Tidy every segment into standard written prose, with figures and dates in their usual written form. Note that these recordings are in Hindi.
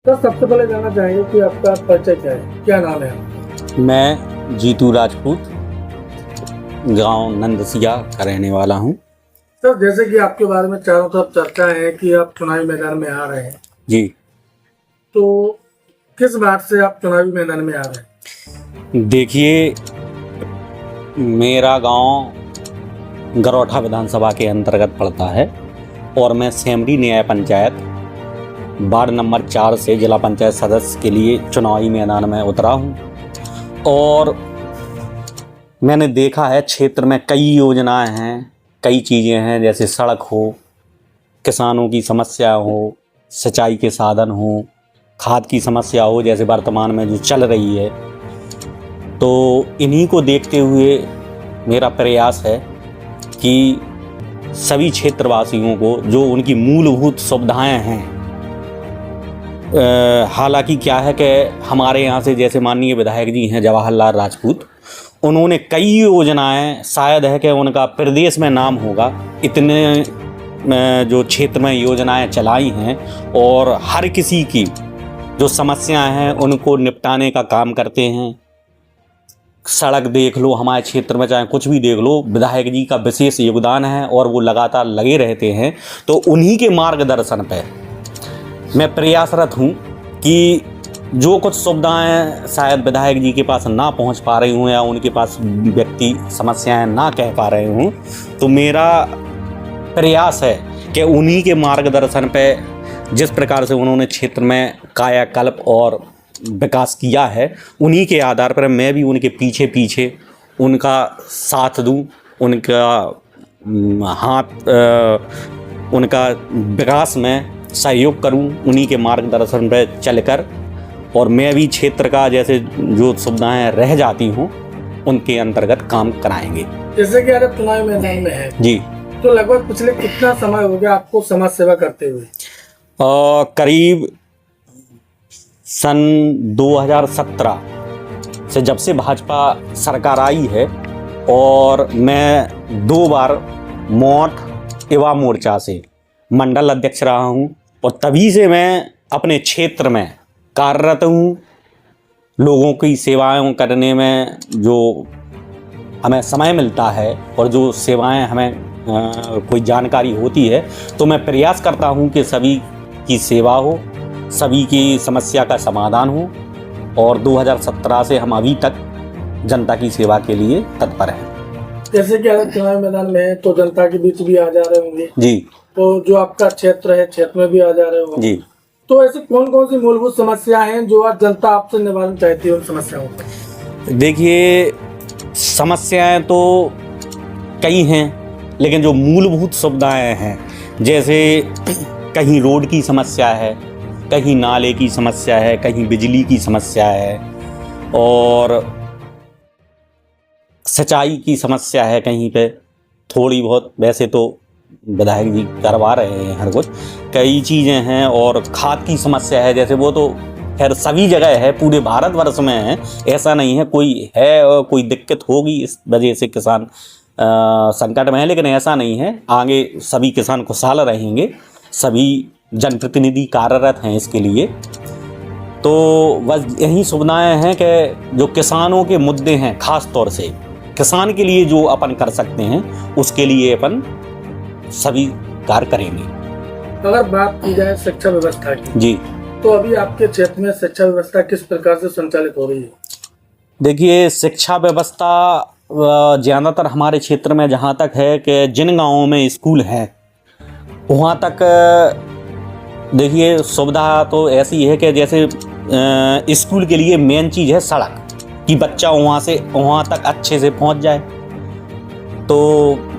तो सबसे पहले जानना चाहेंगे कि आपका परिचय क्या है, क्या नाम है आपका? मैं जीतू राजपूत गांव नंदसिया का रहने वाला हूं। सर, जैसे कि आपके बारे में चारों तरफ चर्चा है कि आप चुनावी मैदान में आ रहे हैं, जी तो किस बात से आप चुनावी मैदान में आ रहे हैं? देखिए, मेरा गांव गरौठा विधानसभा के अंतर्गत पड़ता है और मैं सेमरी न्याय पंचायत वार्ड नंबर 4 से जिला पंचायत सदस्य के लिए चुनावी मैदान में उतरा हूं। और मैंने देखा है क्षेत्र में कई योजनाएं हैं, कई चीज़ें हैं, जैसे सड़क हो, किसानों की समस्या हो, सिंचाई के साधन हो, खाद की समस्या हो, जैसे वर्तमान में जो चल रही है। तो इन्हीं को देखते हुए मेरा प्रयास है कि सभी क्षेत्रवासियों को जो उनकी मूलभूत सुविधाएं हैं, हालांकि क्या है कि हमारे यहाँ से जैसे माननीय विधायक जी हैं जवाहरलाल राजपूत, उन्होंने कई योजनाएं, शायद है कि उनका प्रदेश में नाम होगा, इतने जो क्षेत्र में योजनाएं चलाई हैं और हर किसी की जो समस्याएं हैं उनको निपटाने का काम करते हैं। सड़क देख लो, हमारे क्षेत्र में चाहे कुछ भी देख लो, विधायक जी का विशेष योगदान है और वो लगातार लगे रहते हैं। तो उन्हीं के मार्गदर्शन पर मैं प्रयासरत हूँ कि जो कुछ सुविधाएं शायद विधायक जी के पास ना पहुँच पा रही हूँ या उनके पास व्यक्ति समस्याएं ना कह पा रहे हूँ, तो मेरा प्रयास है कि उन्हीं के मार्गदर्शन पे जिस प्रकार से उन्होंने क्षेत्र में कायाकल्प और विकास किया है, उन्हीं के आधार पर मैं भी उनके पीछे पीछे उनका साथ दूं, उनका हाथ उनका विकास में सहयोग करूं, उन्हीं के मार्गदर्शन पर चलकर, और मैं भी क्षेत्र का जैसे जो सुविधाएं रह जाती हूं उनके अंतर्गत काम कराएंगे। जैसे कि आप चुनावी मैदान में है जी, तो लगभग पिछले कितना समय हो गया आपको समाज सेवा करते हुए? करीब सन 2017 से जब से भाजपा सरकार आई है, और मैं 2 बार मोट युवा मोर्चा से मंडल अध्यक्ष रहा हूं, और तभी से मैं अपने क्षेत्र में कार्यरत हूं। लोगों की सेवाएं करने में जो हमें समय मिलता है और जो सेवाएं हमें कोई जानकारी होती है, तो मैं प्रयास करता हूं कि सभी की सेवा हो, सभी की समस्या का समाधान हो। और 2017 से हम अभी तक जनता की सेवा के लिए तत्पर हैं। जैसे कि आप चुनावी मैदान में है तो जनता के बीच भी आ जा रहे होंगे जी, तो जो आपका क्षेत्र है, क्षेत्र में भी आ जा रहे होंगे जी। तो ऐसी कौन कौन सी मूलभूत समस्याएं हैं जो आज जनता आपसे निवारण चाहती है उन समस्याओं का? देखिए, समस्याएं तो कई हैं, लेकिन जो मूलभूत सुविधाएं हैं, जैसे कहीं रोड की समस्या है, कहीं नाले की समस्या है, कहीं बिजली की समस्या है, और सिंचाई की समस्या है कहीं पे थोड़ी बहुत। वैसे तो विधायक जी करवा रहे हैं हर कुछ, कई चीज़ें हैं। और खाद की समस्या है, जैसे वो तो खैर सभी जगह है, पूरे भारतवर्ष में है, ऐसा नहीं है कोई है और कोई दिक्कत होगी इस वजह से किसान संकट में है, लेकिन ऐसा नहीं है। आगे सभी किसान खुशहाल रहेंगे, सभी जनप्रतिनिधि कार्यरत हैं इसके लिए। तो बस यही सुविधाएं हैं कि जो किसानों के मुद्दे हैं, खास तौर से किसान के लिए जो अपन कर सकते हैं, उसके लिए अपन सभी कार्य करेंगे। अगर बात की जाए शिक्षा व्यवस्था की, जी, तो अभी आपके क्षेत्र में शिक्षा व्यवस्था किस प्रकार से संचालित हो रही है? देखिए, शिक्षा व्यवस्था ज़्यादातर हमारे क्षेत्र में जहाँ तक है कि जिन गाँवों में स्कूल हैं वहाँ तक देखिए सुविधा तो ऐसी है कि जैसे स्कूल के लिए मेन चीज़ है सड़क, कि बच्चा वहाँ तक अच्छे से पहुँच जाए। तो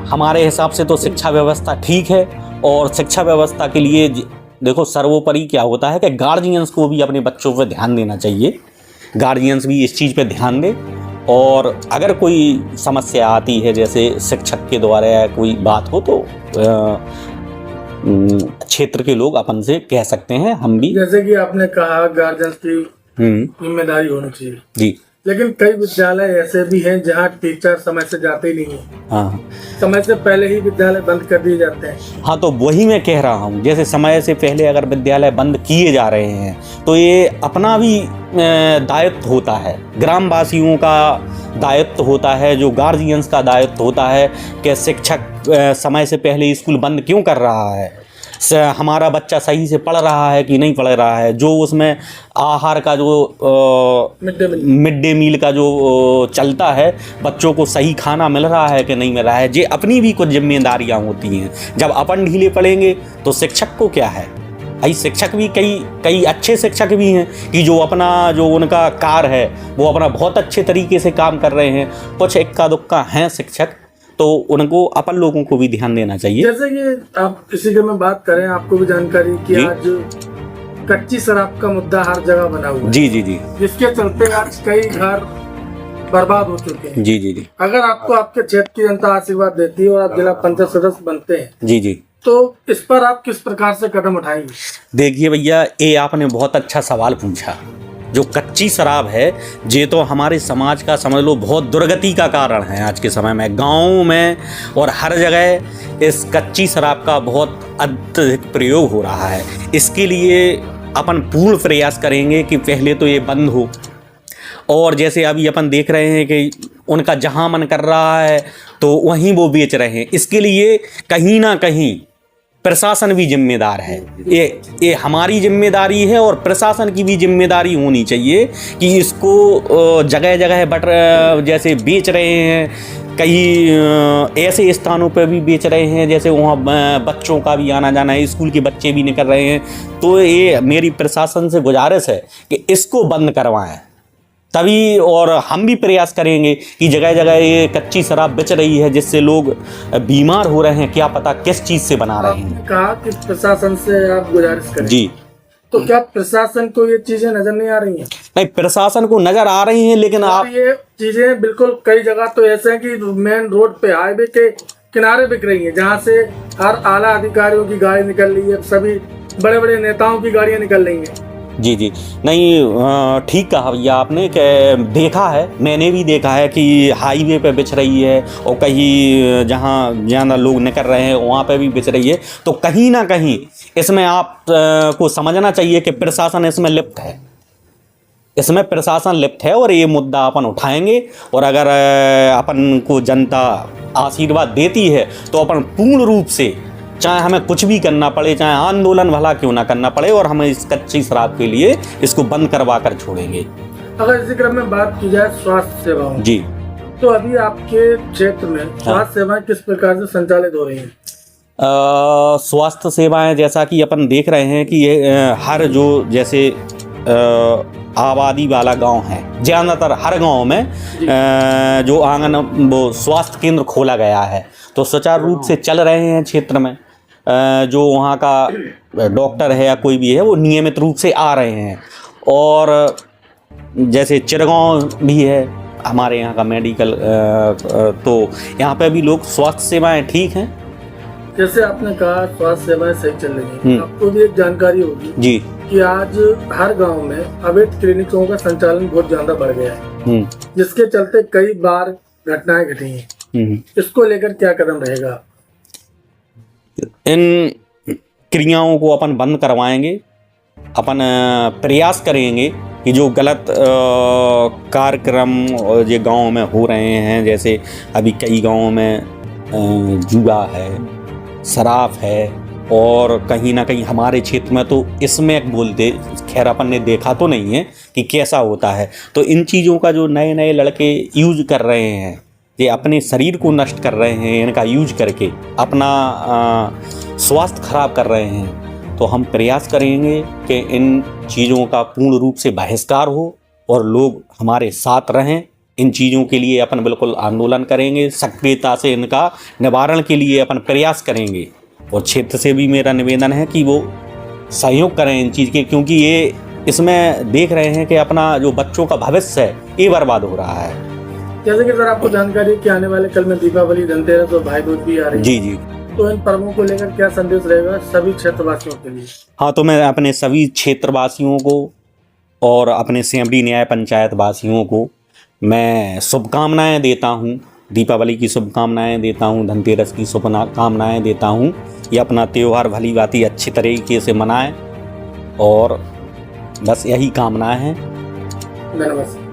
हमारे हिसाब से तो शिक्षा व्यवस्था ठीक है। और शिक्षा व्यवस्था के लिए देखो, सर्वोपरि क्या होता है कि गार्जियंस को भी अपने बच्चों पर ध्यान देना चाहिए, गार्जियंस भी इस चीज़ पे ध्यान दें। और अगर कोई समस्या आती है, जैसे शिक्षक के द्वारा या कोई बात हो, तो क्षेत्र के लोग अपन से कह सकते हैं, हम भी। जैसे कि आपने कहा गार्जियंस की जिम्मेदारी होनी चाहिए, जी, लेकिन कई विद्यालय ऐसे भी हैं जहाँ टीचर समय से जाते ही नहीं है, हाँ समय से पहले ही विद्यालय बंद कर दिए जाते हैं। हाँ, तो वही मैं कह रहा हूँ, जैसे समय से पहले अगर विद्यालय बंद किए जा रहे हैं तो ये अपना भी दायित्व होता है, ग्रामवासियों का दायित्व होता है, जो गार्जियंस का दायित्व होता है कि शिक्षक समय से पहले स्कूल बंद क्यों कर रहा है, हमारा बच्चा सही से पढ़ रहा है कि नहीं पढ़ रहा है, जो उसमें आहार का जो मिड डे मील का जो चलता है, बच्चों को सही खाना मिल रहा है कि नहीं मिल रहा है। ये अपनी भी कुछ जिम्मेदारियां होती हैं। जब अपन ढीले पड़ेंगे तो शिक्षक को क्या है, भाई शिक्षक भी कई अच्छे शिक्षक भी हैं कि जो अपना जो उनका कार्य है वो अपना बहुत अच्छे तरीके से काम कर रहे हैं। कुछ इक्का दुक्का हैं शिक्षक, तो उनको अपन लोगों को भी ध्यान देना चाहिए। जैसे कि आप इसी के में बात करें, आपको भी जानकारी कि आज कच्ची शराब का मुद्दा हर जगह बना हुआ है। जी जी जी, जिसके चलते आज कई घर बर्बाद हो चुके हैं। जी जी जी, अगर आपको आपके क्षेत्र की जनता आशीर्वाद देती है और आप जिला पंचायत सदस्य बनते हैं, जी जी, तो इस पर आप किस प्रकार से कदम उठाएंगे? देखिए भैया, ये आपने बहुत अच्छा सवाल पूछा। जो कच्ची शराब है ये तो हमारे समाज का समझ लो बहुत दुर्गति का कारण है। आज के समय में गाँव में और हर जगह इस कच्ची शराब का बहुत अत्यधिक प्रयोग हो रहा है। इसके लिए अपन पूर्ण प्रयास करेंगे कि पहले तो ये बंद हो, और जैसे अभी अपन देख रहे हैं कि उनका जहाँ मन कर रहा है तो वहीं वो बेच रहे हैं। इसके लिए कहीं ना कहीं प्रशासन भी जिम्मेदार है। ये हमारी जिम्मेदारी है और प्रशासन की भी जिम्मेदारी होनी चाहिए कि इसको जगह जगह जैसे बेच रहे हैं, कई ऐसे स्थानों पर भी बेच रहे हैं जैसे वहाँ बच्चों का भी आना जाना है, स्कूल के बच्चे भी निकल रहे हैं। तो ये मेरी प्रशासन से गुजारिश है कि इसको बंद करवाएं, तभी और हम भी प्रयास करेंगे कि जगह जगह ये कच्ची शराब बेच रही है जिससे लोग बीमार हो रहे हैं, क्या पता किस चीज़ से बना रहे हैं। कहा कि प्रशासन से आप गुजारिश करें जी, तो क्या प्रशासन को ये चीजें नजर नहीं आ रही हैं? नहीं, प्रशासन को नजर आ रही हैं, लेकिन आप ये चीजें बिल्कुल कई जगह तो ऐसे हैं कि मेन रोड पे हाईवे के किनारे बिक रही हैं, जहाँ से हर आला अधिकारियों की गाड़ी निकल रही है, सभी बड़े बड़े नेताओं की गाड़ियां निकल रही हैं। जी जी, नहीं, ठीक कहा भैया आपने कि देखा है, मैंने भी देखा है कि हाईवे पे बिच रही है और कहीं जहाँ ज़्यादा लोग निकल रहे हैं वहाँ पे भी बिच रही है। तो कहीं ना कहीं इसमें आप को समझना चाहिए कि प्रशासन इसमें लिप्त है, इसमें प्रशासन लिप्त है, और ये मुद्दा अपन उठाएंगे। और अगर अपन को जनता आशीर्वाद देती है तो अपन पूर्ण रूप से, चाहे हमें कुछ भी करना पड़े, चाहे आंदोलन भला क्यों ना करना पड़े, और हम इस कच्ची शराब के लिए इसको बंद करवा कर छोड़ेंगे। अगर इसी क्रम में बात की जाए स्वास्थ्य सेवाओं जी, तो अभी आपके क्षेत्र में स्वास्थ्य सेवाएं किस प्रकार से संचालित हो रही हैं? स्वास्थ्य सेवाएं जैसा कि अपन देख रहे हैं कि ये हर जो जैसे आबादी वाला गांव है, ज़्यादातर हर गांव में जो आंगन वो स्वास्थ्य केंद्र खोला गया है, तो सुचारू रूप से चल रहे हैं। क्षेत्र में जो वहाँ का डॉक्टर है या कोई भी है वो नियमित रूप से आ रहे हैं। और जैसे चिरगांव भी है हमारे यहाँ का मेडिकल, तो यहाँ पे भी लोग स्वास्थ्य सेवाएं ठीक हैं। जैसे आपने कहा स्वास्थ्य सेवाएं सही चल रही हैं, आपको भी एक जानकारी होगी जी कि आज हर गांव में अवैध क्लिनिकों का संचालन बहुत ज्यादा बढ़ गया है, जिसके चलते कई बार घटनाएं घटी हैं। इसको लेकर क्या कदम रहेगा? इन क्रियाओं को अपन बंद करवाएंगे। अपन प्रयास करेंगे कि जो गलत कार्यक्रम ये गांव में हो रहे हैं, जैसे अभी कई गांवों में जुआ है, शराब है, और कहीं ना कहीं हमारे क्षेत्र में तो इसमें बोलते, खैर अपन ने देखा तो नहीं है कि कैसा होता है। तो इन चीज़ों का जो नए नए लड़के यूज कर रहे हैं, ये अपने शरीर को नष्ट कर रहे हैं, इनका यूज करके अपना स्वास्थ्य खराब कर रहे हैं। तो हम प्रयास करेंगे कि इन चीज़ों का पूर्ण रूप से बहिष्कार हो और लोग हमारे साथ रहें। इन चीज़ों के लिए अपन बिल्कुल आंदोलन करेंगे, सक्रियता से इनका निवारण के लिए अपन प्रयास करेंगे। और क्षेत्र से भी मेरा निवेदन है कि वो सहयोग करें इन चीज़ के, क्योंकि ये इसमें देख रहे हैं कि अपना जो बच्चों का भविष्य है ये बर्बाद हो रहा है। जैसे कि सर आपको जानकारी कि आने वाले कल में दीपावली, धनतेरस और भाई दूज भी आ रही है। जी जी, तो इन पर्वों को लेकर क्या संदेश रहेगा सभी क्षेत्रवासियों के लिए? हाँ, तो मैं अपने सभी क्षेत्रवासियों को और अपने सेमरी न्याय पंचायत वासियों को मैं शुभकामनाएं देता हूँ, दीपावली की शुभकामनाएं देता हूँ, धनतेरस की शुभकामनाएं देता हूँ। ये अपना त्यौहार भली भांति अच्छी तरीके से मनाएं और बस यही कामना है। धन्यवाद।